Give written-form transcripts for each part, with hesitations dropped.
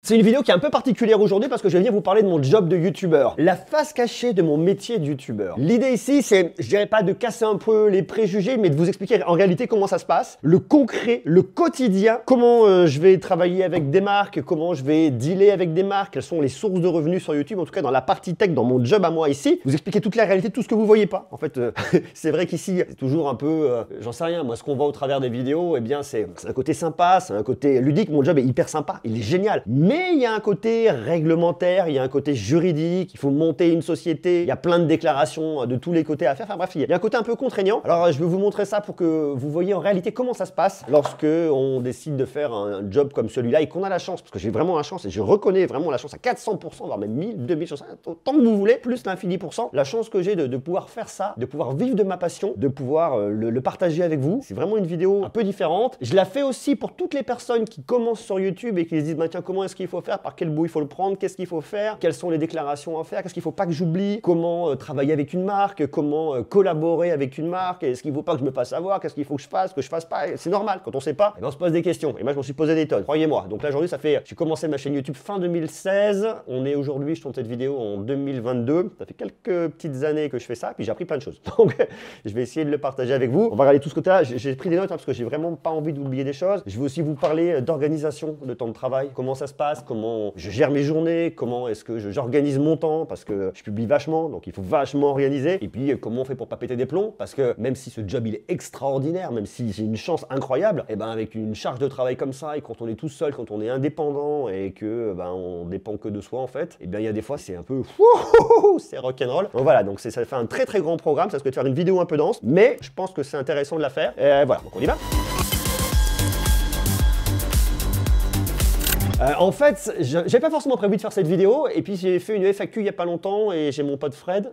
C'est une vidéo qui est un peu particulière aujourd'hui parce que je vais venir vous parler de mon job de youtubeur. La face cachée de mon métier de youtubeur. L'idée ici, c'est, je dirais pas de casser un peu les préjugés, mais de vous expliquer en réalité comment ça se passe, le concret, le quotidien, comment je vais travailler avec des marques, comment je vais dealer avec des marques, quelles sont les sources de revenus sur YouTube, en tout cas dans la partie tech, dans mon job à moi ici, vous expliquer toute la réalité, tout ce que vous voyez pas. En fait, c'est vrai qu'ici, c'est toujours un peu, j'en sais rien, moi ce qu'on voit au travers des vidéos, eh bien c'est un côté sympa, c'est un côté ludique, mon job est hyper sympa, il est génial. Mais il y a un côté réglementaire, il y a un côté juridique, il faut monter une société, il y a plein de déclarations de tous les côtés à faire, enfin bref, il y a un côté un peu contraignant. Alors je vais vous montrer ça pour que vous voyez en réalité comment ça se passe lorsque on décide de faire un job comme celui-là et qu'on a la chance, parce que j'ai vraiment la chance et je reconnais vraiment la chance à 400%, voire même 1000, 2000, autant que vous voulez, plus l'infini %, la chance que j'ai de pouvoir faire ça, de pouvoir vivre de ma passion, de pouvoir le partager avec vous. C'est vraiment une vidéo un peu différente. Je la fais aussi pour toutes les personnes qui commencent sur YouTube et qui se disent, bah, tiens, comment est-ce qu'il faut faire, par quel bout il faut le prendre, qu'est-ce qu'il faut faire, quelles sont les déclarations à faire, qu'est-ce qu'il faut pas que j'oublie, comment travailler avec une marque, comment collaborer avec une marque, est-ce qu'il faut pas que je me fasse avoir, qu'est-ce qu'il faut que je fasse pas. C'est normal, quand on sait pas, eh ben, on se pose des questions. Et moi, je m'en suis posé des tonnes, croyez-moi. Donc là, aujourd'hui, j'ai commencé ma chaîne YouTube fin 2016. On est aujourd'hui, je tourne cette vidéo en 2022. Ça fait quelques petites années que je fais ça, puis j'ai appris plein de choses. Donc, je vais essayer de le partager avec vous. On va regarder tout ce côté-là. J'ai pris des notes parce que j'ai vraiment pas envie d'oublier des choses. Je vais aussi vous parler d'organisation de temps de travail, comment ça se passe, comment je gère mes journées, comment est-ce que j'organise mon temps, parce que je publie vachement, donc il faut vachement organiser. Et puis, comment on fait pour pas péter des plombs, parce que même si ce job il est extraordinaire, même si j'ai une chance incroyable, et ben avec une charge de travail comme ça, et quand on est tout seul, quand on est indépendant et que on dépend que de soi en fait, et bien il y a des fois c'est un peu c'est rock'n'roll. Donc voilà, donc ça fait un très très grand programme, ça se peut de faire une vidéo un peu dense, mais je pense que c'est intéressant de la faire. Et voilà, donc on y va. En fait, j'ai pas forcément prévu de faire cette vidéo, et puis j'ai fait une FAQ il y a pas longtemps, et j'ai mon pote Fred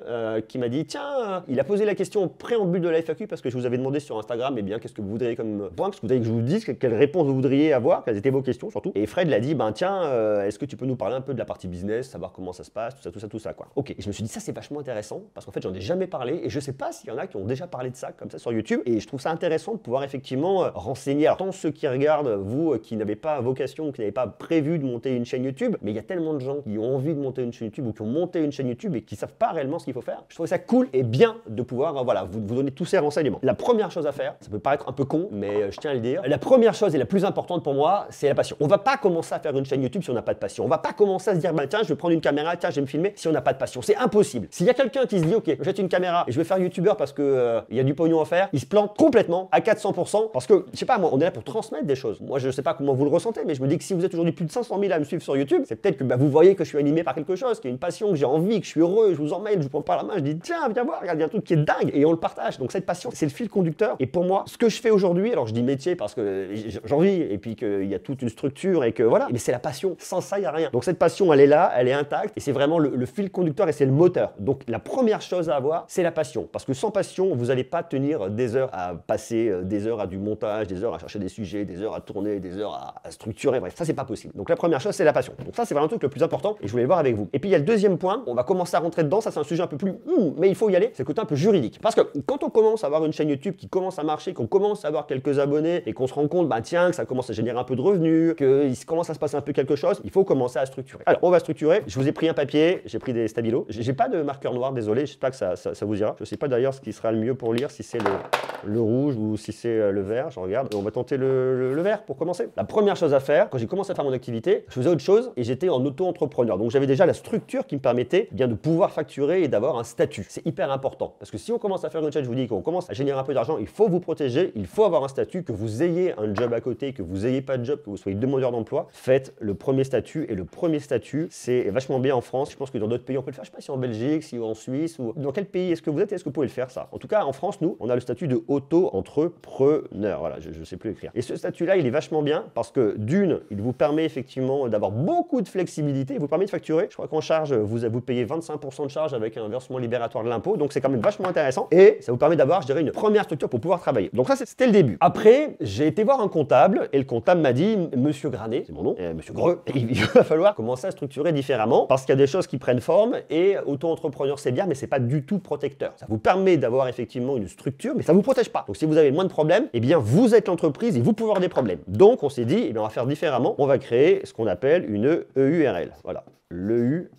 qui m'a dit, tiens, il a posé la question au préambule de la FAQ, parce que je vous avais demandé sur Instagram, eh bien, qu'est-ce que vous voudriez comme point, qu'est-ce que vous voudriez que je vous dise, quelles réponses vous voudriez avoir, quelles étaient vos questions surtout. Et Fred l'a dit, ben tiens, est-ce que tu peux nous parler un peu de la partie business, savoir comment ça se passe, tout ça, quoi. Ok, et je me suis dit, ça c'est vachement intéressant, parce qu'en fait, j'en ai jamais parlé, et je sais pas s'il y en a qui ont déjà parlé de ça, comme ça, sur YouTube, et je trouve ça intéressant de pouvoir effectivement renseigner, alors tant ceux qui regardent, vous qui n'avez pas vocation, qui n'avez pas prévu de monter une chaîne YouTube, mais il y a tellement de gens qui ont envie de monter une chaîne YouTube ou qui ont monté une chaîne YouTube et qui savent pas réellement ce qu'il faut faire. Je trouve ça cool et bien de pouvoir voilà, vous donner tous ces renseignements. La première chose à faire, ça peut paraître un peu con, mais je tiens à le dire, la première chose et la plus importante pour moi, c'est la passion. On va pas commencer à faire une chaîne YouTube si on n'a pas de passion. On va pas commencer à se dire, bah tiens, je vais prendre une caméra, tiens, je vais me filmer si on n'a pas de passion. C'est impossible. S'il y a quelqu'un qui se dit, ok, j'achète une caméra et je vais faire youtubeur parce que il y a du pognon à faire, il se plante complètement à 400% parce que, je sais pas, moi, on est là pour transmettre des choses. Moi, je sais pas comment vous le ressentez, mais je me dis que si vous êtes aujourd'hui plus de 500 000 à me suivre sur YouTube, c'est peut-être que bah, vous voyez que je suis animé par quelque chose, qu'il y a une passion, que j'ai envie, que je suis heureux, je vous emmène, je vous prends par la main, je dis tiens, viens voir, regarde, il y a un truc qui est dingue et on le partage. Donc cette passion, c'est le fil conducteur. Et pour moi, ce que je fais aujourd'hui, alors je dis métier parce que j'en vis et puis qu'il y a toute une structure et que voilà, mais c'est la passion. Sans ça, il n'y a rien. Donc cette passion, elle est là, elle est intacte et c'est vraiment le fil conducteur et c'est le moteur. Donc la première chose à avoir, c'est la passion. Parce que sans passion, vous n'allez pas tenir des heures à passer, des heures à du montage, des heures à chercher des sujets, des heures à tourner, des heures à structurer. Bref, ça, c'est pas possible. Donc la première chose, c'est la passion. Donc ça, c'est vraiment un truc le plus important et je voulais le voir avec vous. Et puis il y a le deuxième point, on va commencer à rentrer dedans, ça c'est un sujet un peu plus mais il faut y aller, c'est le côté un peu juridique. Parce que quand on commence à avoir une chaîne YouTube qui commence à marcher, qu'on commence à avoir quelques abonnés et qu'on se rend compte, bah tiens, que ça commence à générer un peu de revenus, qu'il commence à se passer un peu quelque chose, il faut commencer à structurer. Alors on va structurer, je vous ai pris un papier, j'ai pris des stabilos, j'ai pas de marqueur noir, désolé, j'espère que ça vous ira. Je sais pas d'ailleurs ce qui sera le mieux pour lire, si c'est le rouge ou si c'est le vert, je regarde. On va tenter le vert pour commencer. La première chose à faire, quand j'ai commencé à faire mon activité, je faisais autre chose et j'étais en auto-entrepreneur. Donc j'avais déjà la structure qui me permettait bien de pouvoir facturer et d'avoir un statut. C'est hyper important parce que si on commence à faire une chaîne, je vous dis qu'on commence à générer un peu d'argent, il faut vous protéger, il faut avoir un statut, que vous ayez un job à côté, que vous n'ayez pas de job, que vous soyez demandeur d'emploi, faites le premier statut et le premier statut, c'est vachement bien en France. Je pense que dans d'autres pays on peut le faire, je sais pas si en Belgique, si en Suisse ou dans quel pays est-ce que vous êtes, est-ce que vous pouvez le faire ça. En tout cas en France, nous, on a le statut de auto-entrepreneur. Voilà, je sais plus écrire. Et ce statut-là, il est vachement bien parce que d'une, il vous permet effectivement d'avoir beaucoup de flexibilité, il vous permet de facturer. Je crois qu'en charge, vous payez 25% de charge avec un versement libératoire de l'impôt, donc c'est quand même vachement intéressant et ça vous permet d'avoir, je dirais, une première structure pour pouvoir travailler. Donc ça, c'était le début. Après, j'ai été voir un comptable et le comptable m'a dit, Monsieur Granet, c'est mon nom, Monsieur Greux, il va falloir commencer à structurer différemment parce qu'il y a des choses qui prennent forme et auto-entrepreneur, c'est bien, mais c'est pas du tout protecteur. Ça vous permet d'avoir effectivement une structure, mais ça vous protège protège pas. Donc si vous avez moins de problèmes, eh bien vous êtes l'entreprise et vous pouvez avoir des problèmes. Donc on s'est dit, eh bien, on va faire différemment. On va créer ce qu'on appelle une EURL. Voilà. L'EURL.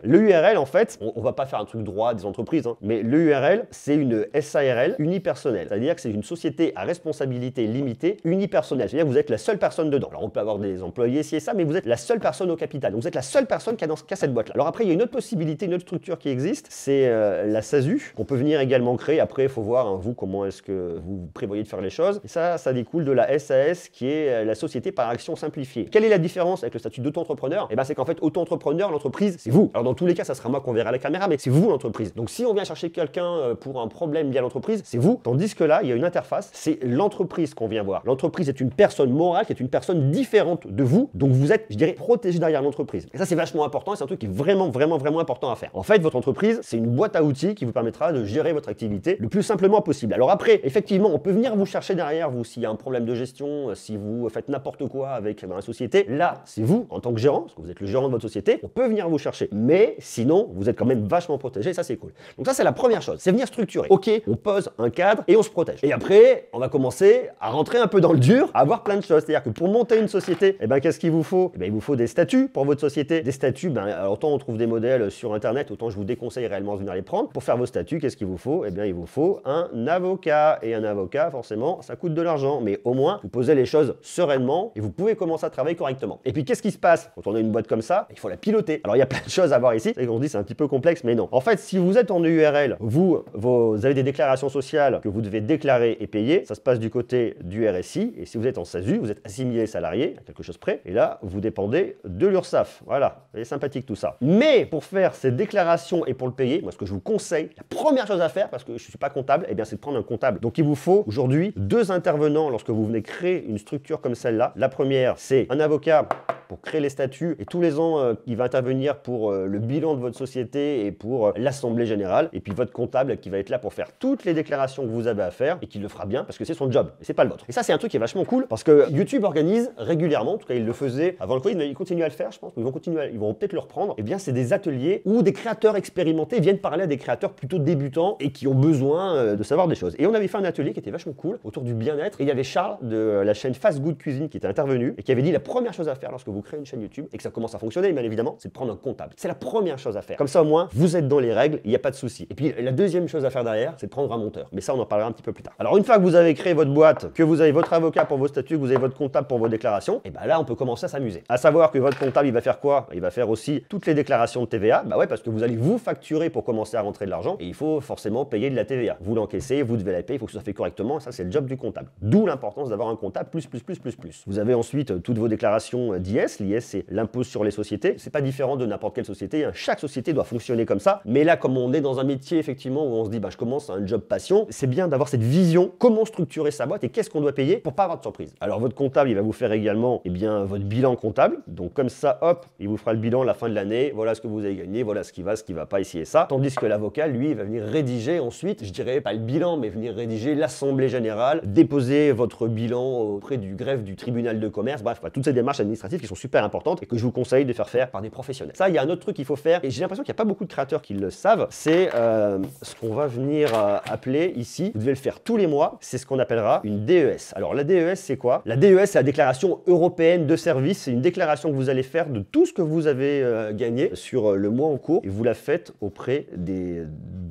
L'EURL, en fait, on va pas faire un truc droit des entreprises, hein, mais l'EURL, c'est une SARL unipersonnelle. C'est-à-dire que c'est une société à responsabilité limitée unipersonnelle. C'est-à-dire que vous êtes la seule personne dedans. Alors on peut avoir des employés, ci et ça, mais vous êtes la seule personne au capital. Donc vous êtes la seule personne qui a cette boîte-là. Alors après, il y a une autre possibilité, une autre structure qui existe, c'est la SASU, qu'on peut venir également créer. Après, il faut voir, hein, vous, comment est-ce que vous prévoyez de faire les choses. Et ça découle de la SAS, qui est la société par action simplifiée. Quelle est la différence avec le statut d'auto-entrepreneur? Eh ben, c'est qu'en fait, auto-entrepreneur, l'entreprise, c'est vous. Alors dans tous les cas, ça sera moi qu'on verra à la caméra, mais c'est vous l'entreprise. Donc si on vient chercher quelqu'un pour un problème lié à l'entreprise, c'est vous. Tandis que là, il y a une interface, c'est l'entreprise qu'on vient voir. L'entreprise est une personne morale, qui est une personne différente de vous. Donc vous êtes, je dirais, protégé derrière l'entreprise. Et ça, c'est vachement important et c'est un truc qui est vraiment important à faire. En fait, votre entreprise, c'est une boîte à outils qui vous permettra de gérer votre activité le plus simplement possible. Alors après, effectivement, on peut venir vous chercher derrière vous s'il y a un problème de gestion, si vous faites n'importe quoi avec la société. Là, c'est vous, en tant que gérant, parce que vous êtes le gérant de votre société, on peut venir vous chercher. Mais sinon, vous êtes quand même vachement protégé, ça c'est cool. Donc ça, c'est la première chose, c'est venir structurer. Ok, on pose un cadre et on se protège. Et après, on va commencer à rentrer un peu dans le dur, à avoir plein de choses. C'est-à-dire que pour monter une société, eh ben, qu'est-ce qu'il vous faut? Eh ben, il vous faut des statuts pour votre société. Des statuts, ben, alors, autant on trouve des modèles sur Internet, autant je vous déconseille réellement de venir les prendre. Pour faire vos statuts, qu'est-ce qu'il vous faut? Eh bien, il vous faut un avocat. Et un avocat, forcément, ça coûte de l'argent. Mais au moins, vous posez les choses sereinement et vous pouvez commencer à travailler correctement. Et puis, qu'est-ce qui se passe quand on a une boîte comme ça? Il faut la piloter. Alors, il y a plein de choses à voir ici. On se dit c'est un petit peu complexe, mais non. En fait, si vous êtes en URL, vous avez des déclarations sociales que vous devez déclarer et payer. Ça se passe du côté du RSI. Et si vous êtes en SASU, vous êtes assimilé salarié, à quelque chose près. Et là, vous dépendez de l'URSSAF. Voilà, c'est sympathique tout ça. Mais pour faire ces déclarations et pour le payer, moi, ce que je vous conseille, la première chose à faire, parce que je ne suis pas comptable, eh bien, c'est de prendre un comptable. Donc, il vous faut aujourd'hui 2 intervenants lorsque vous venez créer une structure comme celle-là. La première, c'est un avocat pour créer les statuts et tous les ans, il va intervenir pour le bilan de votre société et pour l'assemblée générale. Et puis votre comptable qui va être là pour faire toutes les déclarations que vous avez à faire et qui le fera bien parce que c'est son job et c'est pas le vôtre. Et ça, c'est un truc qui est vachement cool parce que YouTube organise régulièrement, en tout cas il le faisait avant le Covid, mais ils continuent à le faire, je pense. Ils vont continuer, ils vont peut-être le reprendre. Et bien, c'est des ateliers où des créateurs expérimentés viennent parler à des créateurs plutôt débutants et qui ont besoin de savoir des choses. Et on avait fait un atelier qui était vachement cool autour du bien-être. Et il y avait Charles de la chaîne Fast Good Cuisine qui était intervenu et qui avait dit la première chose à faire lorsque vous créez une chaîne YouTube et que ça commence à fonctionner, bien évidemment, c'est de prendre un comptable. C'est la première chose à faire. Comme ça, au moins, vous êtes dans les règles, il n'y a pas de souci. Et puis, la deuxième chose à faire derrière, c'est de prendre un monteur. Mais ça, on en parlera un petit peu plus tard. Alors, une fois que vous avez créé votre boîte, que vous avez votre avocat pour vos statuts, que vous avez votre comptable pour vos déclarations, et bien là, on peut commencer à s'amuser. À savoir que votre comptable, il va faire quoi? Il va faire aussi toutes les déclarations de TVA. Bah ouais, parce que vous allez vous facturer pour commencer à rentrer de l'argent et il faut forcément payer de la TVA. Vous l'encaissez, vous devez la payer, il faut que ça soit fait correctement. Ça, c'est le job du comptable. D'où l'importance d'avoir un comptable plus. Vous avez ensuite toutes vos déclarations d'IS. L'IS, c'est l'impôt sur les sociétés. C'est pas différent de n'importe quelle société. Chaque société doit fonctionner comme ça. Mais là, comme on est dans un métier effectivement où on se dit, bah, je commence un job passion, c'est bien d'avoir cette vision, comment structurer sa boîte et qu'est-ce qu'on doit payer pour pas avoir de surprise. Alors votre comptable, il va vous faire également votre bilan comptable. Donc comme ça, hop, il vous fera le bilan à la fin de l'année. Voilà ce que vous avez gagné, voilà ce qui va pas ici et ça. Tandis que l'avocat, lui, il va venir rédiger ensuite, je dirais pas le bilan, mais venir rédiger l'assemblée générale, déposer votre bilan auprès du greffe du tribunal de commerce. Bref, toutes ces démarches administratives qui sont super importantes et que je vous conseille de faire par des professionnels. Ça, il y a un autre truc qu'il faut faire et j'ai l'impression qu'il n'y a pas beaucoup de créateurs qui le savent. C'est ce qu'on va venir appeler ici, vous devez le faire tous les mois, c'est ce qu'on appellera une DES. Alors la DES, c'est quoi? La DES, c'est la déclaration européenne de service. C'est une déclaration que vous allez faire de tout ce que vous avez gagné sur le mois en cours et vous la faites auprès des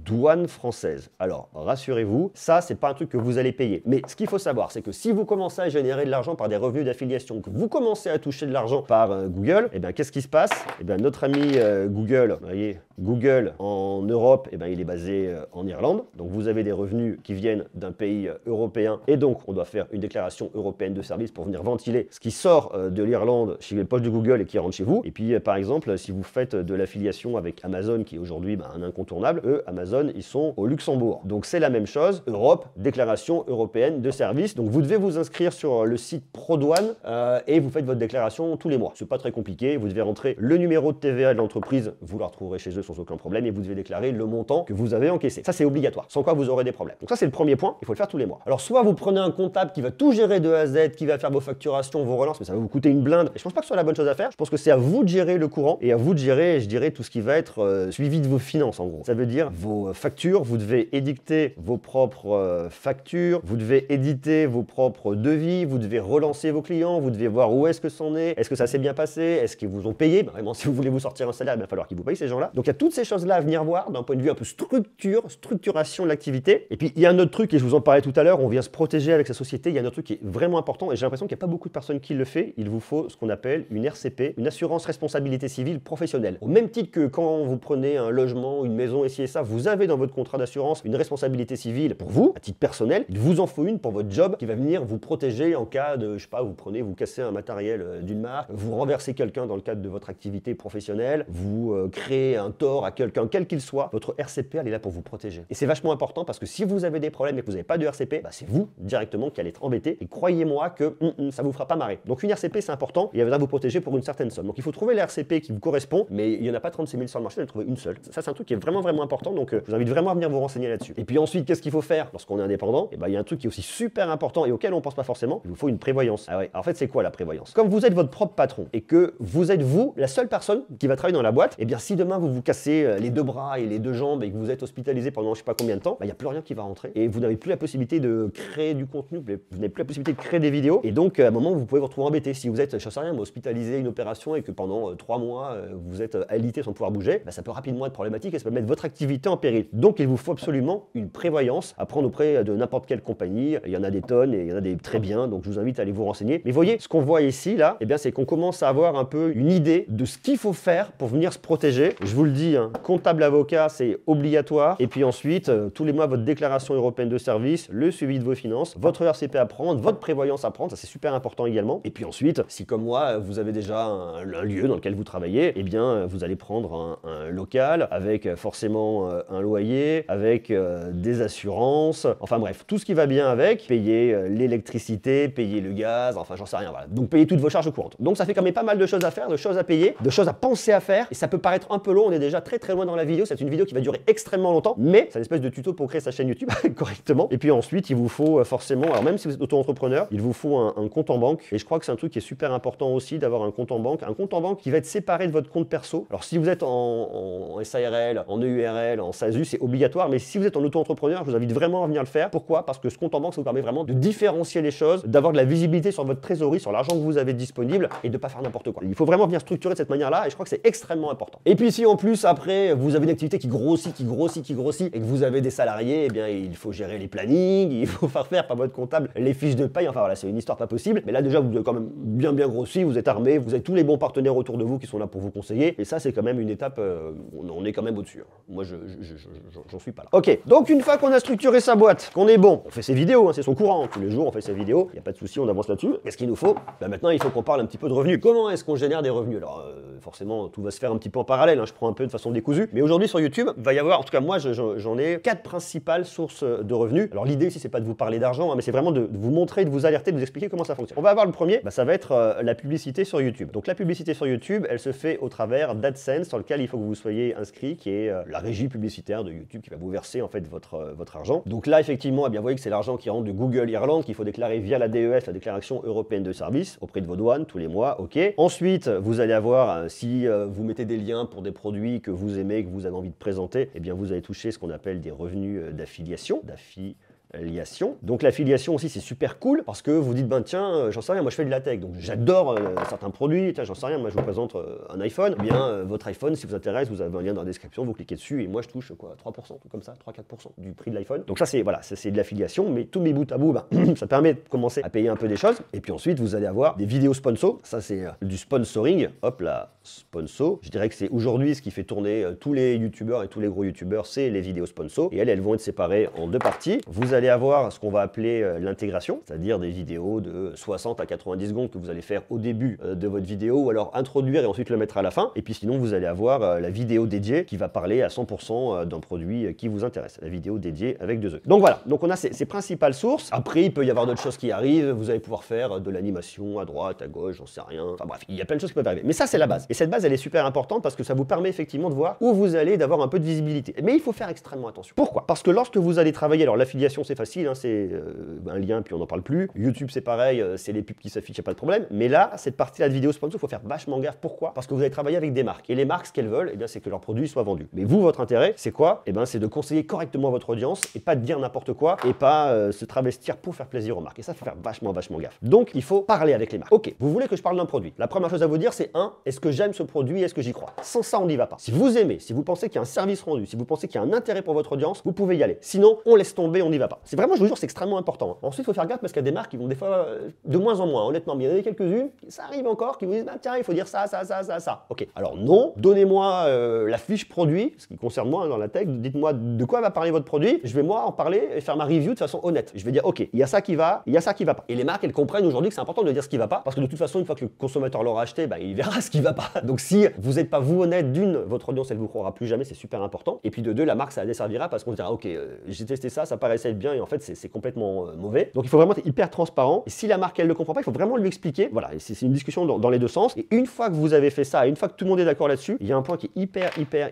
douanes françaises. Alors rassurez-vous, ça, c'est pas un truc que vous allez payer. Mais ce qu'il faut savoir, c'est que si vous commencez à générer de l'argent par des revenus d'affiliation, que vous commencez à toucher de l'argent par Google, et bien qu'est-ce qui se passe? Et bien notre ami Google, vous voyez, Google en Europe, et bien il est basé en Irlande. Donc vous avez des revenus qui viennent d'un pays européen et donc on doit faire une déclaration européenne de service pour venir ventiler ce qui sort de l'Irlande chez le poste de Google et qui rentre chez vous. Et puis par exemple, si vous faites de l'affiliation avec Amazon qui est aujourd'hui un incontournable, eux, Amazon, ils sont au Luxembourg. Donc c'est la même chose, Europe, déclaration européenne de service. Donc vous devez vous inscrire sur le site ProDouane et vous faites votre déclaration tous les mois. C'est pas très compliqué, vous devez rentrer le numéro de TVA de l'entreprise, vous la retrouverez chez eux sans aucun problème et vous devez déclarer le montant que vous avez encaissé. Ça, c'est obligatoire, sans quoi vous aurez des problèmes. Donc ça, c'est le premier point, il faut le faire tous les mois. Alors soit vous prenez un comptable qui va tout gérer de A à Z, qui va faire vos facturations, vos relances, mais ça va vous coûter une blinde. Et je pense pas que ce soit la bonne chose à faire. Je pense que c'est à vous de gérer le courant et à vous de gérer, je dirais, tout ce qui va être suivi de vos finances en gros. Ça veut dire vos factures, vous devez édicter vos propres factures, vous devez éditer vos propres devis, vous devez relancer vos clients, vous devez voir où est-ce que c'en est ce que ça s'est bien passé, est-ce qu'ils vous ont payé, vraiment si vous voulez vous sortir un salaire, il va falloir qu'ils vous payent ces gens-là. Donc il y a toutes ces choses-là à venir voir d'un point de vue un peu structuration de l'activité. Et puis il y a un autre truc, et je vous en parlais tout à l'heure, on vient se protéger avec sa société, il y a un autre truc qui est vraiment important, et j'ai l'impression qu'il n'y a pas beaucoup de personnes qui le font, il vous faut ce qu'on appelle une RCP, une assurance responsabilité civile professionnelle. Au même titre que quand vous prenez un logement, une maison, et ci et ça, vous avez dans votre contrat d'assurance une responsabilité civile pour vous, à titre personnel, il vous en faut une pour votre job qui va venir vous protéger en cas de, je sais pas, vous cassez un matériel d'une marque, vous renversez quelqu'un dans le cadre de votre activité professionnelle, vous créez un tort à quelqu'un, quel qu'il soit, votre RCP, elle est là pour vous protéger. Et c'est vachement important parce que si vous avez des problèmes et que vous n'avez pas de RCP, bah c'est vous directement qui allez être embêté. Et croyez-moi que ça vous fera pas marrer. Donc une RCP, c'est important et elle va vous protéger pour une certaine somme. Donc il faut trouver la RCP qui vous correspond, mais il n'y en a pas 36 000 sur le marché, vous allez trouver une seule. Ça, c'est un truc qui est vraiment important, donc je vous invite vraiment à venir vous renseigner là-dessus. Et puis ensuite, qu'est-ce qu'il faut faire lorsqu'on est indépendant? Et bah il y a un truc qui est aussi super important et auquel on pense pas forcément, il vous faut une prévoyance. Ah ouais, en fait, c'est quoi la prévoyance? Comme vous êtes votre propre patron et que vous êtes vous, la seule personne qui va travailler dans la boîte, et bien si demain vous vous cassez les deux bras et les deux jambes et que vous êtes hospitalisé pendant je sais pas combien de temps, bah il n'y a plus rien qui va rentrer et vous n'avez plus la possibilité de créer du contenu, vous n'avez plus la possibilité de créer des vidéos et donc à un moment vous pouvez vous retrouver embêté. Si vous êtes, je sais rien, hospitalisé, une opération et que pendant 3 mois vous êtes alité sans pouvoir bouger, bah ça peut rapidement être problématique et ça peut mettre votre activité en péril. Donc il vous faut absolument une prévoyance à prendre auprès de n'importe quelle compagnie. Il y en a des tonnes et il y en a des très bien, donc je vous invite à aller vous renseigner. Mais voyez, ce qu'on voit ici là, eh bien c'est qu'on commence à avoir un peu une idée de ce qu'il faut faire pour venir se protéger. Je vous le dis, hein, comptable avocat, c'est obligatoire. Et puis ensuite, tous les mois, votre déclaration européenne de service, le suivi de vos finances, votre RCP à prendre, votre prévoyance à prendre, ça c'est super important également. Et puis ensuite, si comme moi, vous avez déjà un lieu dans lequel vous travaillez, eh bien vous allez prendre un local avec forcément un loyer, avec des assurances, enfin bref, tout ce qui va bien avec, payer l'électricité, payer le gaz, enfin j'en sais rien, voilà. Donc payer toutes vos charges courantes. Donc ça fait quand même pas mal de choses à faire, de choses à payer, de choses à penser à faire, et ça peut paraître un peu long, on est déjà très loin dans la vidéo, c'est une vidéo qui va durer extrêmement longtemps, mais c'est une espèce de tuto pour créer sa chaîne YouTube correctement. Et puis ensuite, il vous faut forcément, alors même si vous êtes auto-entrepreneur, il vous faut un compte en banque, et je crois que c'est un truc qui est super important aussi d'avoir un compte en banque qui va être séparé de votre compte perso. Alors si vous êtes en SARL, en EURL, en SASU, c'est obligatoire, mais si vous êtes en auto-entrepreneur, je vous invite vraiment à venir le faire. Pourquoi? Parce que ce compte en banque, ça vous permet vraiment de différencier les choses, d'avoir de la visibilité sur votre trésorerie, sur l'argent que vous avez disponible et de ne pas faire n'importe quoi. Il faut vraiment venir structurer de cette manière-là et je crois que c'est extrêmement important. Et puis si en plus après vous avez une activité qui grossit et que vous avez des salariés, eh bien il faut gérer les plannings, il faut faire par votre comptable les fiches de paye, enfin voilà, c'est une histoire pas possible. Mais là déjà vous avez quand même bien grossi, vous êtes armé, vous avez tous les bons partenaires autour de vous qui sont là pour vous conseiller et ça c'est quand même une étape, on est quand même au-dessus. Moi j'en suis pas là. Ok, donc une fois qu'on a structuré sa boîte, qu'on est bon, on fait ses vidéos, hein, c'est son courant, tous les jours on fait ses vidéos, il n'y a pas de souci, on avance là-dessus. Qu'est-ce qu'il nous faut? Bah maintenant il faut qu'on parle un petit peu de revenus. Comment est-ce qu'on génère des revenus? Alors forcément tout va se faire un petit peu en parallèle, hein, je prends un peu de façon décousue, mais aujourd'hui sur YouTube, il va y avoir, en tout cas moi j'en ai 4 principales sources de revenus. Alors l'idée ici c'est pas de vous parler d'argent, hein, mais c'est vraiment de vous montrer, de vous alerter, de vous expliquer comment ça fonctionne. On va avoir le premier, bah, ça va être la publicité sur YouTube. Donc la publicité sur YouTube, elle se fait au travers d'AdSense, sur lequel il faut que vous soyez inscrit, qui est la régie publicitaire de YouTube qui va vous verser en fait votre argent. Donc là effectivement, eh bien, vous voyez que c'est l'argent qui rentre de Google Irlande qu'il faut déclarer via la DES, la déclaration européenne de service, auprès de vos douanes tous les mois, ok. Ensuite, vous allez avoir, si vous mettez des liens pour des produits que vous aimez, que vous avez envie de présenter, eh bien vous allez toucher ce qu'on appelle des revenus d'affiliation, Donc l'affiliation aussi c'est super cool parce que vous dites ben tiens j'en sais rien, moi je fais de la tech donc j'adore certains produits, j'en sais rien, moi je vous présente un iPhone, eh bien votre iPhone si vous intéresse vous avez un lien dans la description, vous cliquez dessus et moi je touche quoi 3%, tout comme ça, 3-4% du prix de l'iPhone. Donc ça c'est voilà, c'est de l'affiliation, mais tout mis bout à bout, ben, ça permet de commencer à payer un peu des choses et puis ensuite vous allez avoir des vidéos sponsor, ça c'est du sponsoring, hop là, sponsor. Je dirais que c'est aujourd'hui ce qui fait tourner tous les youtubeurs et tous les gros youtubeurs, c'est les vidéos sponsor et elles vont être séparées en deux parties. Vous allez avoir ce qu'on va appeler l'intégration, c'est-à-dire des vidéos de 60 à 90 secondes que vous allez faire au début de votre vidéo, ou alors introduire et ensuite le mettre à la fin. Et puis sinon, vous allez avoir la vidéo dédiée qui va parler à 100% d'un produit qui vous intéresse, la vidéo dédiée avec 2 E. Donc voilà, donc on a ces principales sources. Après, il peut y avoir d'autres choses qui arrivent, vous allez pouvoir faire de l'animation à droite, à gauche, j'en sais rien. Enfin bref, il y a plein de choses qui peuvent arriver. Mais ça, c'est la base. Et cette base, elle est super importante parce que ça vous permet effectivement de voir où vous allez, d'avoir un peu de visibilité. Mais il faut faire extrêmement attention. Pourquoi? Parce que lorsque vous allez travailler, alors l'affiliation, c'est facile, hein, c'est un lien, puis on n'en parle plus. YouTube, c'est pareil, c'est les pubs qui s'affichent, il n'y a pas de problème. Mais là, cette partie-là de vidéo sponsor, il faut faire vachement gaffe. Pourquoi? Parce que vous allez travailler avec des marques. Et les marques, ce qu'elles veulent, eh bien, c'est que leurs produits soient vendus. Mais vous, votre intérêt, c'est quoi? Eh bien, c'est de conseiller correctement votre audience et pas de dire n'importe quoi et pas se travestir pour faire plaisir aux marques. Et ça, il faut faire vachement gaffe. Donc, il faut parler avec les marques. Ok, vous voulez que je parle d'un produit. La première chose à vous dire, c'est est-ce que j'aime ce produit? Est-ce que j'y crois? Sans ça, on n'y va pas. Si vous aimez, si vous pensez qu'il y a un service rendu, si vous pensez qu'il y a un intérêt pour votre audience, vous pouvez y aller. Sinon, on laisse tomber, on n'y va pas. C'est vraiment, je vous jure, c'est extrêmement important. Ensuite, il faut faire gaffe parce qu'il y a des marques qui vont des fois de moins en moins, honnêtement. Mais il y en a quelques-unes, ça arrive encore, qui vous disent tiens, il faut dire ça. Ok, alors non, donnez-moi la fiche produit, ce qui concerne moi dans la tech, dites-moi de quoi va parler votre produit. Je vais moi en parler et faire ma review de façon honnête. Je vais dire ok, il y a ça qui va, il y a ça qui va pas. Et les marques, elles comprennent aujourd'hui que c'est important de dire ce qui va pas parce que de toute façon, une fois que le consommateur l'aura acheté, bah, il verra ce qui va pas. Donc si vous n'êtes pas vous honnête, votre audience, elle vous croira plus jamais, c'est super important. Et puis de deux, la marque, ça la desservira parce qu'on se dira ok, j'ai testé ça paraissait être bien et en fait c'est complètement mauvais. Donc il faut vraiment être hyper transparent. Et si la marque, elle ne comprend pas, il faut vraiment lui expliquer. Voilà, c'est une discussion dans les deux sens. Et une fois que vous avez fait ça, une fois que tout le monde est d'accord là-dessus, il y a un point qui est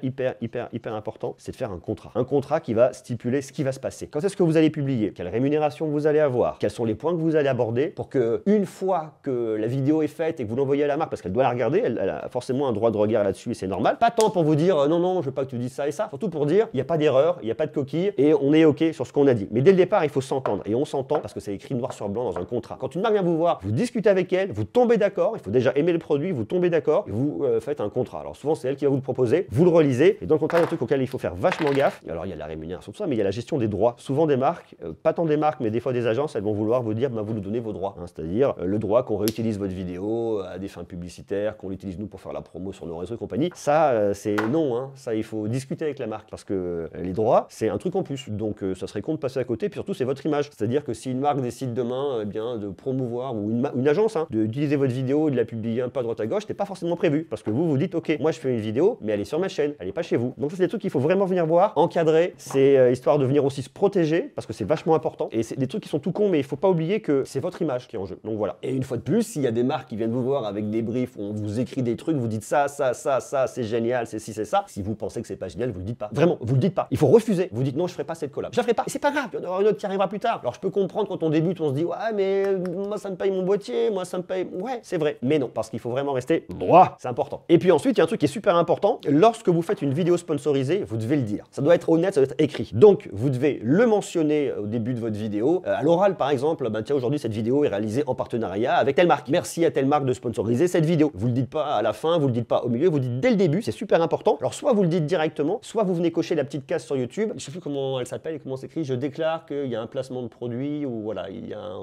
hyper important, c'est de faire un contrat. Un contrat qui va stipuler ce qui va se passer. Quand est-ce que vous allez publier? Quelle rémunération vous allez avoir? Quels sont les points que vous allez aborder pour que une fois que la vidéo est faite et que vous l'envoyez à la marque, parce qu'elle doit la regarder, elle a forcément un droit de regard là-dessus et c'est normal. Pas tant pour vous dire non, je veux pas que tu dises ça et ça. Surtout pour dire il n'y a pas d'erreur, il n'y a pas de coquille et on est ok sur ce qu'on a dit. Mais dès le départ, il faut s'entendre et on s'entend parce que c'est écrit noir sur blanc dans un contrat. Quand une marque vient vous voir, vous discutez avec elle, vous tombez d'accord, il faut déjà aimer le produit, vous tombez d'accord et vous faites un contrat. Alors souvent c'est elle qui va vous le proposer, vous le relisez et dans le contrat il y a un truc auquel il faut faire vachement gaffe. Alors il y a la rémunération tout ça, mais il y a la gestion des droits. Souvent des marques, pas tant des marques mais des fois des agences, elles vont vouloir vous dire vous nous donnez vos droits, c'est-à-dire le droit qu'on réutilise votre vidéo à des fins publicitaires, qu'on l'utilise nous pour faire la promo sur nos réseaux et compagnie. Ça c'est non, ça il faut discuter avec la marque parce que les droits c'est un truc en plus. Donc ça serait con de passer à côté, puis surtout c'est votre image. C'est-à-dire que si une marque décide demain bien de promouvoir ou une agence d'utiliser votre vidéo et de la publier un peu à droite à gauche, c'était pas forcément prévu parce que vous dites ok, moi je fais une vidéo mais elle est sur ma chaîne, elle est pas chez vous. Donc ça c'est des trucs qu'il faut vraiment venir voir, encadrer, c'est histoire de venir aussi se protéger parce que c'est vachement important et c'est des trucs qui sont tout cons mais il faut pas oublier que c'est votre image qui est en jeu. Donc voilà. Et une fois de plus, s'il y a des marques qui viennent vous voir avec des briefs où on vous écrit des trucs, vous dites ça, c'est génial, c'est ci, c'est ça. Si vous pensez que c'est pas génial, vous le dites pas. Vraiment, vous le dites pas. Il faut refuser. Vous dites non, je ferai pas cette collab. Je la ferai pas. Et c'est pas grave, il y en aura une autre qui arrivera plus tard. Alors je peux comprendre quand on débute, on se dit ouais mais moi ça me paye mon boîtier, moi ça me paye. Ouais, c'est vrai. Mais non, parce qu'il faut vraiment rester droit. C'est important. Et puis ensuite, il y a un truc qui est super important. Lorsque vous faites une vidéo sponsorisée, vous devez le dire. Ça doit être honnête, ça doit être écrit. Donc vous devez le mentionner au début de votre vidéo. À l'oral par exemple, tiens aujourd'hui cette vidéo est réalisée en partenariat avec telle marque. Merci à telle marque de sponsoriser cette vidéo. Vous le dites pas à la fin, vous le dites pas au milieu, vous le dites dès le début, c'est super important. Alors soit vous le dites directement, soit vous venez cocher la petite case sur YouTube. Je sais plus comment elle s'appelle et comment c'est écrit. Je déclare qu'il y a un placement de produit ou voilà, il y a un...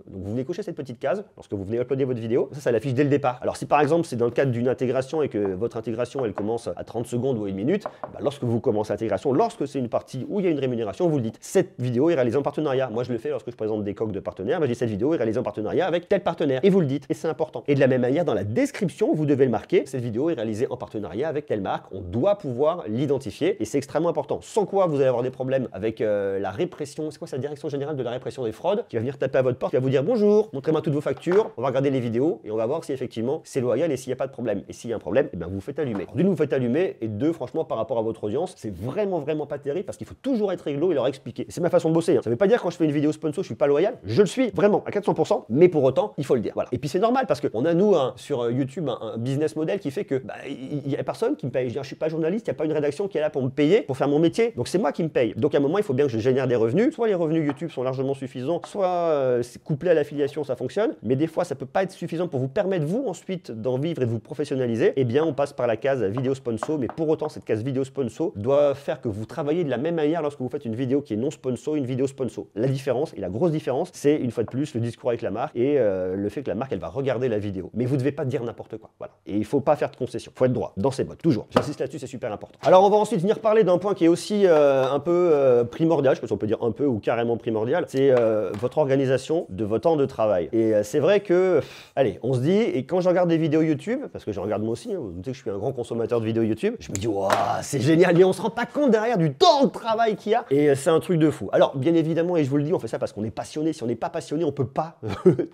Donc vous venez cocher cette petite case lorsque vous venez uploader votre vidéo. Ça l'affiche dès le départ. Alors si par exemple c'est dans le cadre d'une intégration et que votre intégration elle commence à 30 secondes ou à 1 minute, lorsque vous commencez l'intégration, lorsque c'est une partie où il y a une rémunération, vous le dites. Cette vidéo est réalisée en partenariat. Moi je le fais lorsque je présente des coques de partenaires. Je dis cette vidéo est réalisée en partenariat avec tel partenaire. Et vous le dites. Et c'est important. Et de la même manière, dans la description, vous devez le marquer. Cette vidéo est réalisée en partenariat avec telle marque. On doit pouvoir l'identifier. Et c'est extrêmement important. Sans quoi vous allez avoir des problèmes avec la répression. C'est quoi, c'est la direction générale de la répression des fraudes qui va venir taper à votre porte, qui va vous dire bonjour, montrez-moi toutes vos factures, on va regarder les vidéos et on va voir si effectivement c'est loyal et s'il n'y a pas de problème. Et s'il y a un problème, eh bien vous faites allumer. D'une, vous faites allumer et deux, franchement, par rapport à votre audience, c'est vraiment pas terrible parce qu'il faut toujours être réglo et leur expliquer. C'est ma façon de bosser. Ça veut pas dire quand je fais une vidéo sponsor, je suis pas loyal. Je le suis vraiment à 400%, mais pour autant, il faut le dire. Voilà. Et puis c'est normal parce qu'on a nous sur YouTube un business model qui fait que il y a personne qui me paye. Je suis pas journaliste, il n'y a pas une rédaction qui est là pour me payer pour faire mon métier. Donc c'est moi qui me paye. Donc à un moment, il faut bien que je génère des revenus. Soit les revenus YouTube sont largement suffisants, soit c'est couplé à l'affiliation, ça fonctionne. Mais des fois, ça peut pas être suffisant pour vous permettre vous ensuite d'en vivre et de vous professionnaliser. Eh bien, on passe par la case vidéo sponsor. Mais pour autant, cette case vidéo sponsor doit faire que vous travaillez de la même manière lorsque vous faites une vidéo qui est non sponsor, une vidéo sponsor. La différence et la grosse différence, c'est une fois de plus le discours avec la marque et le fait que la marque elle va regarder la vidéo. Mais vous devez pas dire n'importe quoi. Voilà. Et il faut pas faire de concession. Faut être droit dans ses bottes, toujours. J'insiste là-dessus, c'est super important. Alors on va ensuite venir parler d'un point qui est aussi un peu primordial, je pense qu'on peut dire un peu ou carrément primordial, c'est votre organisation de votre temps de travail. Et c'est vrai que, allez, on se dit, et quand je regarde des vidéos YouTube, parce que je regarde moi aussi, hein, vous doutez que je suis un grand consommateur de vidéos YouTube, je me dis, waouh, c'est génial, mais on se rend pas compte derrière du temps de travail qu'il y a. Et c'est un truc de fou. Alors, bien évidemment, et je vous le dis, on fait ça parce qu'on est passionné. Si on n'est pas passionné, on peut pas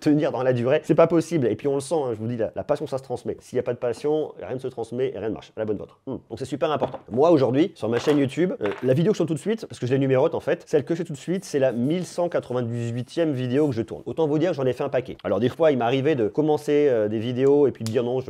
tenir dans la durée. C'est pas possible. Et puis on le sent, hein, je vous dis, la passion, ça se transmet. S'il n'y a pas de passion, rien ne se transmet et rien ne marche. À la bonne vôtre. Donc c'est super important. Moi, aujourd'hui, sur ma chaîne YouTube, la vidéo que je tourne tout de suite, parce que je les numérote en fait, celle que je fais tout de suite, c'est la 1198e vidéo que je tourne. Autant vous dire, j'en ai fait un paquet. Alors des fois, il m'arrivait de commencer des vidéos et puis de dire non,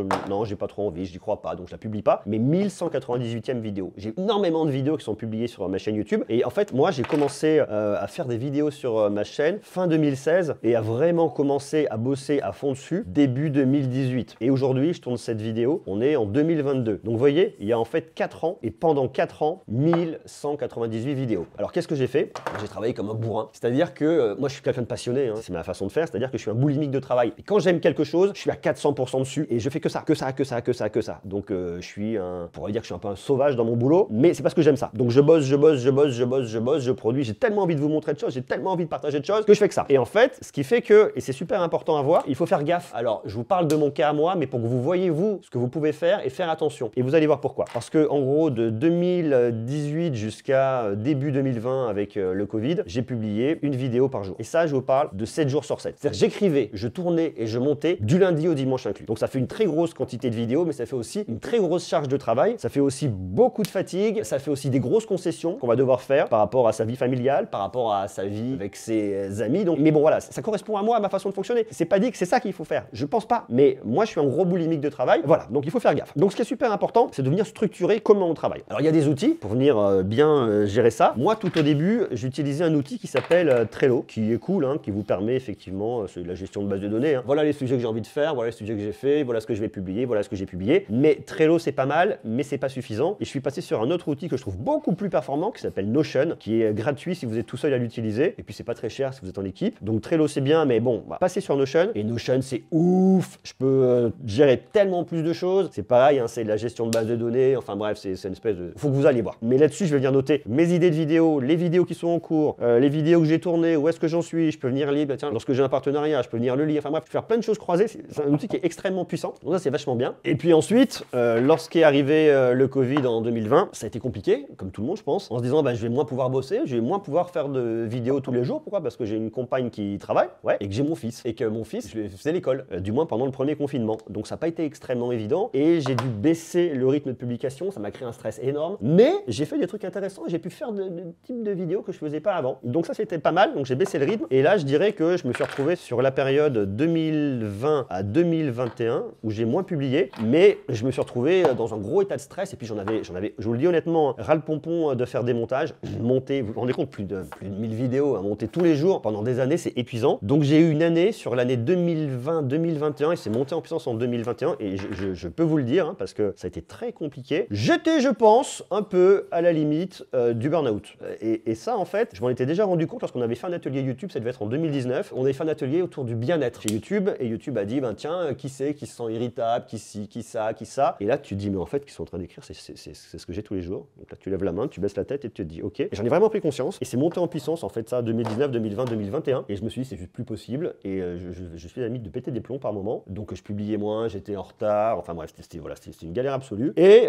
j'ai pas trop envie, je n'y crois pas, donc je la publie pas. Mais 1198e vidéo. J'ai énormément de vidéos qui sont publiées sur ma chaîne YouTube. Et en fait, moi, j'ai commencé à faire des vidéos sur ma chaîne fin 2016 et à vraiment commencer à bosser à fond dessus début 2018. Et aujourd'hui, je tourne cette vidéo, on est en 2022. Donc vous voyez, il y a en fait 4 ans et pendant 4 ans, 1198 vidéos. Alors qu'est-ce que j'ai fait? J'ai travaillé comme un bourrin. C'est-à-dire que moi, je suis quelqu'un de passionné, hein. C'est ma façon de faire, c'est-à-dire que je suis un boulimique de travail. Et quand j'aime quelque chose, je suis à 400% dessus et je fais que ça, que ça, que ça, que ça, que ça. Donc je suis on pourrait dire que je suis un peu un sauvage dans mon boulot, mais c'est parce que j'aime ça. Donc je bosse, je produis, j'ai tellement envie de vous montrer de choses, j'ai tellement envie de partager de choses que je fais que ça. Et en fait, ce qui fait que, et c'est super important à voir, il faut faire gaffe. Alors, je vous parle de mon cas à moi, mais pour que vous voyez, vous, ce que vous pouvez faire et faire attention. Et vous allez voir pourquoi. Parce que, en gros, de 2018 jusqu'à début 2020 avec le Covid, j'ai publié une vidéo par jour. Et ça, je vous parle de 7 jours sur 7. C'est-à-dire, j'écrivais, je tournais et je montais du lundi au dimanche inclus. Donc, ça fait une très grosse quantité de vidéos, mais ça fait aussi une très grosse charge de travail. Ça fait aussi beaucoup de fatigue. Ça fait aussi des grosses concessions qu'on va devoir faire par rapport à sa vie familiale, par rapport à sa vie avec ses amis. Donc, mais bon, voilà, ça correspond à moi, à ma façon de fonctionner. C'est pas dit que c'est ça qu'il faut faire. Je pense pas. Mais moi, je suis un gros boulimique de travail. Voilà, donc il faut faire gaffe. Donc, ce qui est super important, c'est de venir structurer comment on travaille. Alors, il y a des outils pour venir bien gérer ça. Moi, tout au début, j'utilisais un outil qui s'appelle Trello, qui est cool, hein, qui vous permet effectivement, c'est de la gestion de base de données. Hein. Voilà les sujets que j'ai envie de faire, voilà les sujets que j'ai fait, voilà ce que je vais publier, voilà ce que j'ai publié. Mais Trello, c'est pas mal, mais c'est pas suffisant. Et je suis passé sur un autre outil que je trouve beaucoup plus performant, qui s'appelle Notion, qui est gratuit si vous êtes tout seul à l'utiliser. Et puis, c'est pas très cher si vous êtes en équipe. Donc, Trello, c'est bien, mais bon, passez sur Notion. Et Notion, c'est ouf. Je peux gérer tellement plus de choses. C'est pareil, hein, c'est de la gestion de base de données. Enfin bref, c'est une espèce de... Faut que vous alliez voir. Mais là-dessus, je vais venir noter mes idées de vidéos, les vidéos qui sont en cours, les vidéos que j'ai tournées, où est-ce que j'en suis. Je peux venir lire, bah, tiens, lorsque j'ai un partenariat, je peux venir le lire. Enfin bref, faire plein de choses croisées. C'est un outil qui est extrêmement puissant. Donc ça, c'est vachement bien. Et puis ensuite, lorsqu'est arrivé le Covid en 2020, ça a été compliqué, comme tout le monde, je pense, en se disant, bah, je vais moins pouvoir bosser, je vais moins pouvoir faire de vidéos tous les jours. Pourquoi? Parce que j'ai une compagne qui travaille, ouais, et que j'ai mon fils. Et que mon fils, je lui faisais l'école, du moins pendant le premier confinement. Donc ça n'a pas été extrêmement évident. Et j'ai dû baisser le rythme de publication. Ça m'a créé un stress énorme. Mais j'ai fait des trucs intéressants. J'ai pu faire de types de vidéos que je faisais pas avant. Donc ça, c'était pas mal. Donc j'ai baissé le rythme. Et là, je dirais que je me suis retrouvé sur la période 2020 à 2021 où j'ai moins publié. Mais je me suis retrouvé dans un gros état de stress. Et puis j'en avais, je vous le dis honnêtement, ras le pompon de faire des montages. Monter, vous vous rendez compte, plus de 1000 vidéos à monter tous les jours pendant des années, c'est épuisant. Donc j'ai eu une année sur l'année 2020-2021 et c'est monté en puissance en 2021. Et je peux vous le dire, hein, parce que ça a été très compliqué. J'étais, je pense, un peu à la limite du burn-out. Et ça, en fait, je m'en étais déjà rendu compte lorsqu'on avait fait un atelier YouTube, ça devait être en 2019. On avait fait un atelier autour du bien-être chez YouTube. Et YouTube a dit, ben tiens, qui c'est qui se sent irritable, qui ci, qui ça, qui ça. Et là, tu te dis, mais en fait, qu'ils sont en train d'écrire, c'est ce que j'ai tous les jours. Donc là, tu lèves la main, tu baisses la tête et tu te dis, ok. Et j'en ai vraiment pris conscience. Et c'est monté en puissance, en fait, ça, 2019, 2020, 2021. Et je me suis dit, c'est juste plus possible. Et je suis à la limite de péter des plombs par moment. Donc je publiais moins, j'étais en retard. Enfin bref, c'était une galère absolue. Et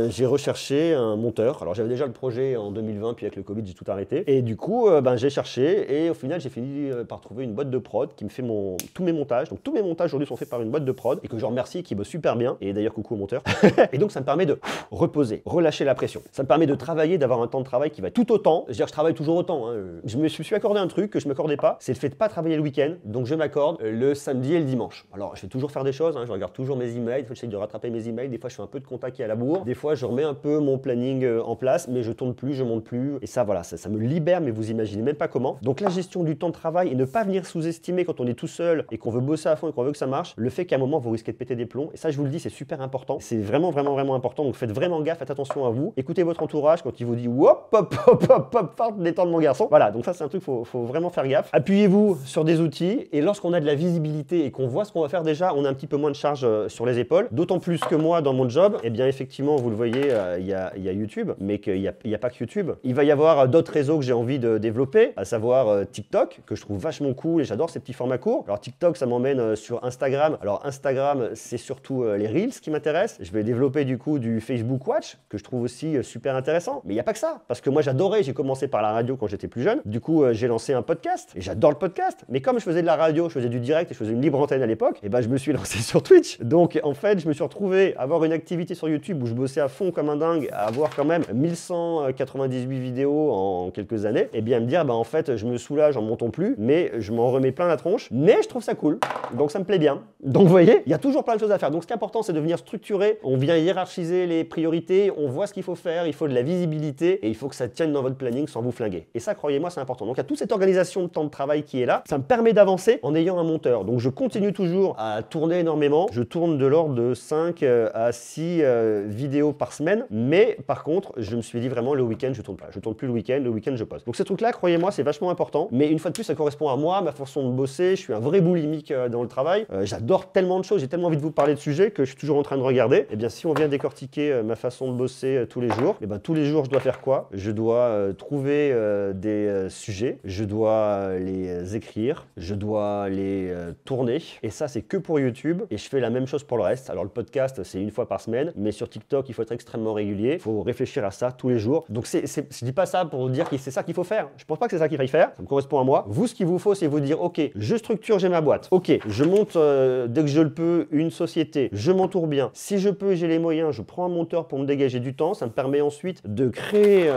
j'ai recherché un monteur. Alors j'avais déjà le projet en 2020, puis avec le Covid, j'ai tout arrêté. Et du coup, j'ai cherché. Et au final, j'ai fini par trouver une boîte de prod qui me fait tous mes montages. Donc tous mes montages aujourd'hui sont faits par une boîte de prod et que je remercie, qui bosse super bien. Et d'ailleurs, coucou au monteur. Et donc ça me permet de reposer, relâcher la pression. Ça me permet de travailler, d'avoir un temps de travail qui va tout autant. Je veux dire, je travaille toujours autant. Hein. Je me suis accordé un truc que je ne m'accordais pas, c'est le fait de ne pas travailler le week-end. Donc je m'accorde le samedi et le dimanche. Alors je vais toujours faire des choses, hein. Je regarde toujours mes emails, des fois j'essaie de rattraper mes emails, des fois je fais un peu de contact à la bourre, des fois je remets un peu mon planning en place, mais je tourne plus, je monte plus. Et ça, voilà, ça me libère, mais vous imaginez même pas comment. Donc la gestion du temps de travail et ne pas venir sous-estimer quand on est tout seul et qu'on veut bosser à fond et qu'on veut que ça marche, le fait qu'à un moment vous risquez de péter des plombs. Et ça, je vous le dis, c'est super important. C'est vraiment, vraiment, vraiment important. Donc faites vraiment gaffe, faites attention à vous. Écoutez votre entourage quand il vous dit hop, hop, hop, hop, hop, détendre mon garçon. Voilà, donc ça, c'est un truc, faut vraiment faire gaffe. Appuyez-vous sur des outils et lorsqu'on a de la visibilité et qu'on voit ce qu'on va faire déjà, on a un petit peu moins de charge sur les épaules. D'autant plus que moi, dans mon job, eh bien, effectivement, vous le voyez, il y a YouTube, mais qu'il n'y a pas que YouTube. Il va y avoir d'autres réseaux que j'ai envie de développer, à savoir TikTok, que je trouve vachement cool et j'adore ces petits formats courts. Alors TikTok, ça m'emmène sur Instagram. Alors Instagram, c'est surtout les Reels qui m'intéressent. Je vais développer du coup du Facebook Watch, que je trouve aussi super intéressant. Mais il n'y a pas que ça, parce que moi j'adorais, j'ai commencé par la radio quand j'étais plus jeune. Du coup, j'ai lancé un podcast et j'adore le podcast. Mais comme je faisais de la radio, je faisais du direct et je faisais une libre antenne à l'époque, et ben je me suis lancé sur Twitch. Donc en fait, je me suis retrouvé à avoir une activité sur YouTube où je bossais à fond comme un dingue, à avoir quand même 1198 vidéos en quelques années, et bien me dire, bah en fait, je me soulage en montant plus, mais je m'en remets plein la tronche, mais je trouve ça cool, donc ça me plaît bien. Donc vous voyez, il y a toujours plein de choses à faire. Donc ce qui est important, c'est de venir structurer, on vient hiérarchiser les priorités, on voit ce qu'il faut faire, il faut de la visibilité, et il faut que ça tienne dans votre planning sans vous flinguer. Et ça, croyez-moi, c'est important. Donc il y a toute cette organisation de temps de travail qui est là, ça me permet d'avancer en ayant un monteur. Donc je continue toujours à tourner énormément, je tourne de l'ordre de 5 à 6 vidéos par semaine, mais par contre, je me suis dit vraiment le week-end, je tourne pas. Je tourne plus le week-end je pose. Donc ces trucs-là, croyez-moi, c'est vachement important. Mais une fois de plus, ça correspond à moi, ma façon de bosser. Je suis un vrai boulimique dans le travail. J'adore tellement de choses, j'ai tellement envie de vous parler de sujets que je suis toujours en train de regarder. Et bien, si on vient décortiquer ma façon de bosser tous les jours, et ben tous les jours, je dois faire quoi? Je dois trouver des sujets, je dois les écrire, je dois les tourner. Et ça, c'est que pour YouTube. Et je fais la même chose pour le reste. Alors le podcast, c'est une fois par semaine, mais sur TikTok, il faut être extrêmement régulier. Il faut réfléchir à ça tous les jours. Donc je dis pas ça pour dire que c'est ça qu'il faut faire. Je pense pas que c'est ça qu'il faille faire. Ça me correspond à moi. Vous, ce qu'il vous faut, c'est vous dire, ok, je structure, j'ai ma boîte. Ok, je monte dès que je le peux une société. Je m'entoure bien. Si je peux, j'ai les moyens. Je prends un monteur pour me dégager du temps. Ça me permet ensuite de créer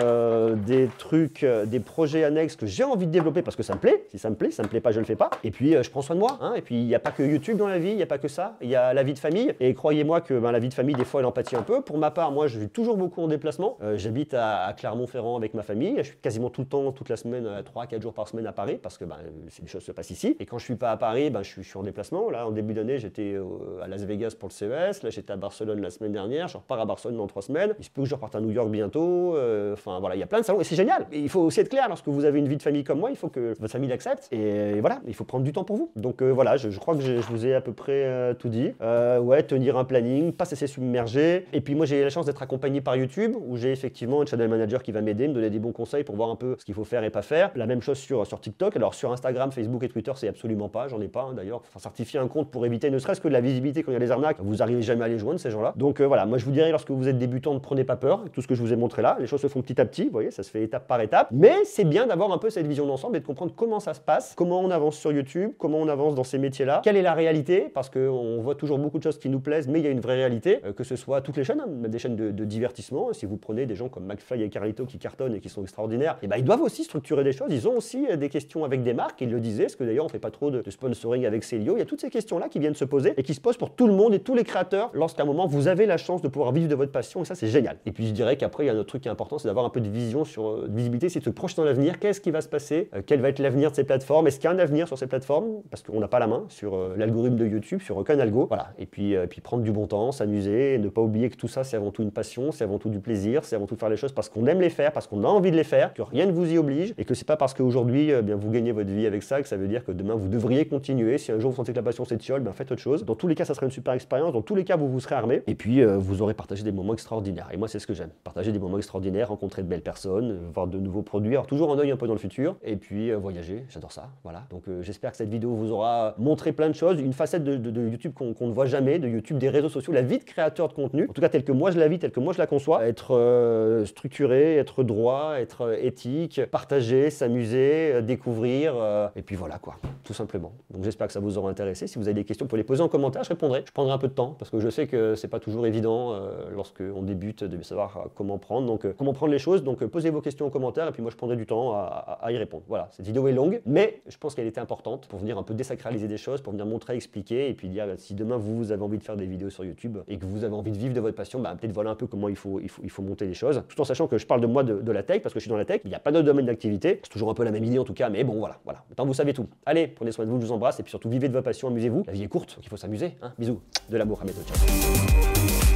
des trucs, des projets annexes que j'ai envie de développer parce que ça me plaît. Si ça me plaît pas, je le fais pas. Et puis je prends soin de moi. Hein. Et puis il n'y a pas que YouTube dans la vie. Il n'y a pas que ça. Il y a la vie de famille. Et croyez-moi que la vie de famille, des fois, elle en pâtit un peu. Pour ma part, moi, je suis toujours beaucoup en déplacement. J'habite à Clermont-Ferrand avec ma famille. Je suis quasiment tout le temps, toute la semaine, 3-4 jours par semaine à Paris parce que c'est des choses qui se passent ici. Et quand je suis pas à Paris, je suis en déplacement. Là, en début d'année, j'étais à Las Vegas pour le CES. Là, j'étais à Barcelone la semaine dernière. Je repars à Barcelone dans 3 semaines. Il se peut que je reparte à New York bientôt. Enfin, voilà, il y a plein de salons et c'est génial. Et il faut aussi être clair. Lorsque vous avez une vie de famille comme moi, il faut que votre famille l'accepte. Et voilà, il faut prendre du temps pour vous. Donc voilà, je crois que je vous ai à peu près tout dit. Ouais, tenir un planning, pas se laisser submerger. Et puis moi, j'ai la chance d'être accompagné par YouTube où j'ai effectivement un channel manager qui va m'aider, me donner des bons conseils pour voir un peu ce qu'il faut faire et pas faire. La même chose sur TikTok. Alors sur Instagram, Facebook et Twitter, c'est absolument pas, j'en ai pas d'ailleurs. Enfin, certifier un compte pour éviter ne serait-ce que de la visibilité quand il y a des arnaques, vous arrivez jamais à les joindre ces gens-là. Donc voilà, moi je vous dirais lorsque vous êtes débutant, ne prenez pas peur. Tout ce que je vous ai montré là, les choses se font petit à petit, vous voyez, ça se fait étape par étape. Mais c'est bien d'avoir un peu cette vision d'ensemble et de comprendre comment ça se passe, comment on avance sur YouTube, comment on avance dans ces métiers-là, quelle est la réalité, parce qu'on voit toujours beaucoup de choses qui nous plaisent, mais il y a une vraie réalité, que ce soit toutes les chaînes, même des chaînes de divertissement. Si vous prenez des gens comme McFly et Carlito qui cartonnent et qui sont extraordinaires, et ils doivent aussi structurer des choses. Ils ont aussi des questions avec des marques, ils le disaient, parce que d'ailleurs on fait pas trop de sponsoring avec Célio. Il y a toutes ces questions-là qui viennent se poser et qui se posent pour tout le monde et tous les créateurs lorsqu'à un moment vous avez la chance de pouvoir vivre de votre passion et ça c'est génial. Et puis je dirais qu'après il y a un autre truc qui est important, c'est d'avoir un peu de vision sur de visibilité, c'est de se projeter dans l'avenir. Qu'est-ce qui va se passer? Quel va être l'avenir de ces plateformes? Est-ce qu'il y a un avenir sur ces plateformes? Parce qu'on n'a pas la main sur l'algorithme de YouTube, sur aucun algo. Voilà. Et puis prendre du bon temps, s'amuser, et ne pas oublier que tout ça c'est avant tout une passion, c'est avant tout du plaisir, c'est avant tout faire les choses parce qu'on aime les faire, parce qu'on a envie de les faire, que rien ne vous y oblige et que c'est pas parce qu'aujourd'hui vous gagnez votre vie avec ça que ça veut dire que demain vous devriez continuer. Si un jour vous sentez que la passion c'est de chiol, faites autre chose. Dans tous les cas, ça sera une super expérience. Dans tous les cas, vous serez armé et puis vous aurez partagé des moments extraordinaires. Et moi, c'est ce que j'aime. Partager des moments extraordinaires, rencontrer de belles personnes, voir de nouveaux produits. Alors toujours un œil un peu dans le futur et puis voyager. J'adore ça. Voilà. Donc j'espère que cette vidéo vous aura montré plein de choses, une facette de YouTube qu'on ne voit jamais, de YouTube, des réseaux sociaux, la vie de créateur de contenu. En tout cas, telle que moi je la vis, telle que moi je la conçois. Être structuré, être droit, être éthique, partager, s'amuser, découvrir et puis voilà quoi, tout simplement. Donc j'espère que ça vous aura intéressé. Si vous avez des questions, vous pouvez les poser en commentaire, je répondrai. Je prendrai un peu de temps parce que je sais que c'est pas toujours évident lorsqu'on débute de savoir comment prendre. Donc comment prendre les choses. Donc posez vos questions en commentaire et puis moi je prendrai du temps à y répondre. Voilà, cette vidéo est longue, mais je pense qu'elle était importante pour venir un peu désacraliser des choses, pour venir montrer, expliquer et puis dire si demain vous avez envie de faire des vidéos sur YouTube et que vous avez envie de vivre de votre passion, peut-être voilà un peu comment il faut monter les choses. Tout en sachant que je parle de moi de la tech parce que je suis dans la tech. Il n'y a pas d'autre domaine d'activité. C'est toujours un peu la même idée en tout cas, mais bon voilà. Maintenant vous savez tout. Allez, prenez soin de vous, je vous embrasse et puis surtout vivez de votre passion, amusez-vous. La vie est courte, donc il faut s'amuser. Bisous, de l'amour, à bientôt, ciao.